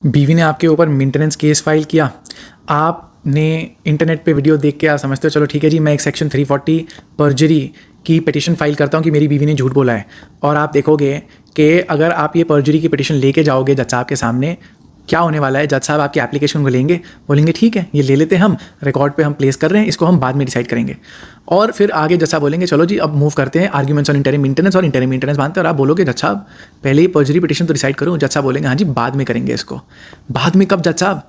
बीवी ने आपके ऊपर मेंटेनेंस केस फाइल किया। आपने इंटरनेट पे वीडियो देख के आप समझते हो चलो ठीक है जी, मैं एक सेक्शन 340 पर्जरी की पिटिशन फाइल करता हूँ कि मेरी बीवी ने झूठ बोला है। और आप देखोगे कि अगर आप ये पर्जरी की पिटिशन लेके जाओगे जज साहब के सामने, क्या होने वाला है, जज साहब आपकी एप्लीकेशन को लेंगे, बोलेंगे ठीक है ये ले लेते हैं, हम रिकॉर्ड पे हम प्लेस कर रहे हैं, इसको हम बाद में डिसाइड करेंगे। और फिर आगे जज साहब बोलेंगे चलो जी अब मूव करते हैं आर्ग्यूमेंट्स ऑन इंटरिम मेंटेनेंस और इंटरिम मेंटेनेंस मानते हैं। और आप बोलोगे जज साहब पहले ही पर्जरी पिटिशन तो डिसाइड करूँ। जज साहब बोलेंगे हाँ जी बाद में करेंगे इसको। बाद में कब जज साहब?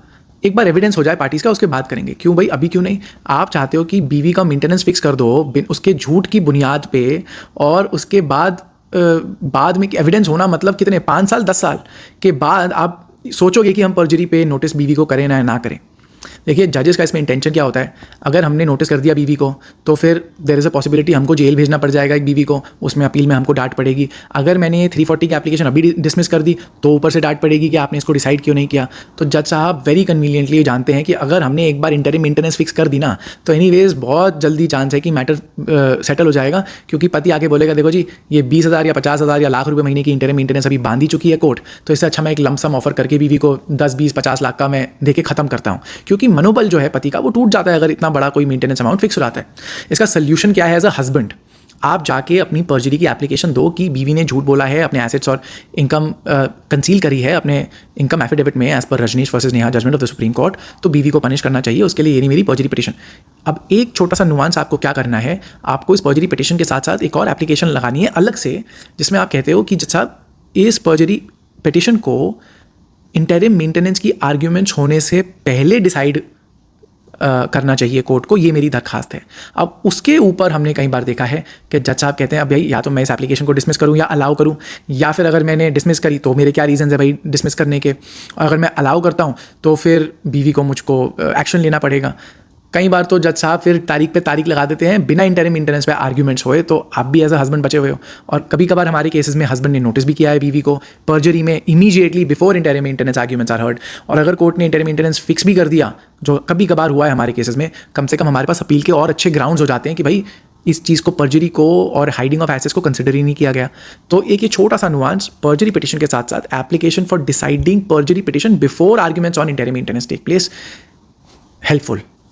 एक बार एविडेंस हो जाए पार्टीज़ का उसके बाद करेंगे। क्यों भाई, अभी क्यों नहीं? आप चाहते हो कि बीवी का मेंटेनेंस फिक्स कर दो उसके झूठ की बुनियाद पे, और उसके बाद में एविडेंस होना मतलब कितने 5 साल 10 साल के बाद आप सोचोगे कि हम पर्जरी पे नोटिस बीवी को करें ना करें। देखिए जजेस का इसमें इंटेंशन क्या होता है, अगर हमने नोटिस कर दिया बीवी को तो फिर देयर इज़ अ पॉसिबिलिटी हमको जेल भेजना पड़ जाएगा एक बीवी को, उसमें अपील में हमको डांट पड़ेगी। अगर मैंने 340 की एप्लीकेशन अभी डिसमिस कर दी तो ऊपर से डांट पड़ेगी कि आपने इसको डिसाइड क्यों नहीं किया। तो जज साहब वेरी कन्वीनियंटली जानते हैं कि अगर हमने एक बार इंटरिम मेंटेनेंस फिक्स कर दी ना तो एनीवेज बहुत जल्दी चांस है कि मैटर सेटल हो जाएगा। क्योंकि पति आके बोलेगा देखो जी ये 20,000 या 50,000 या लाख रुपये महीने की इंटरिम मेंटेनेंस अभी बांध ही चुकी है कोर्ट, तो इससे अच्छा मैं एक लमसम ऑफर करके बीवी को 10 20 50 लाख का मैं देके ख़त्म करता हूँ। क्योंकि मनोबल जो है पति का वो टूट जाता है अगर इतना बड़ा कोई मेंटेनेंस अमाउंट फिक्स हो जाता है। इसका सोल्यूशन क्या है? एज अ हस्बैंड आप जाके अपनी पर्जरी की एप्लीकेशन दो कि बीवी ने झूठ बोला है, अपने एसेट्स और इनकम कंसील करी है अपने इनकम एफिडेविट में as per Rajnish versus Neha judgment of the supreme court, तो बीवी को पनिश करना चाहिए उसके लिए। ये नहीं मेरी पर्जरी पिटिशन। अब एक छोटा सा नुआंस आपको क्या करना है, आपको इस पर्जरी पिटिशन के साथ साथ एक और एप्लीकेशन लगानी है अलग से, जिसमें आप कहते हो कि जज साहब इस पर्जरी पिटिशन को इंटरिम मेंटेनेंस की आर्ग्यूमेंट्स होने से पहले डिसाइड करना चाहिए कोर्ट को, ये मेरी दरखास्त है। अब उसके ऊपर हमने कई बार देखा है कि जज साहब कहते हैं अब भाई या तो मैं इस एप्लीकेशन को डिसमिस करूं या अलाउ करूं, या फिर अगर मैंने डिसमिस करी तो मेरे क्या रीज़न है भाई डिसमिस करने के, और अगर मैं अलाउ करता हूं तो फिर बीवी को मुझको एक्शन लेना पड़ेगा। कई बार तो जज साहब फिर तारीख पे तारीख लगा देते हैं बिना इंटरिम मेंटेनेंस पे आर्ग्यूमेंट्स होए, तो आप भी एज अ हस्बैंड बचे हुए हो। और कभी कभार हमारे केसेस में हस्बैंड ने नोटिस भी किया है बीवी को पर्जरी में immediately before interim maintenance arguments are heard. और अगर कोर्ट ने इंटरिम मेंटेनेंस फिक्स भी कर दिया, जो कभी कभार हुआ है हमारे केसेस में, कम से कम हमारे पास अपील के और अच्छे ग्राउंड्स हो जाते हैं कि भाई इस चीज़ को पर्जरी को और हाइडिंग ऑफ एसेट्स को कंसिडर ही नहीं किया गया। तो एक ये छोटा सा नुआंस पर्जरी पिटिशन के साथ साथ application for deciding perjury petition before arguments on interim maintenance take place helpful.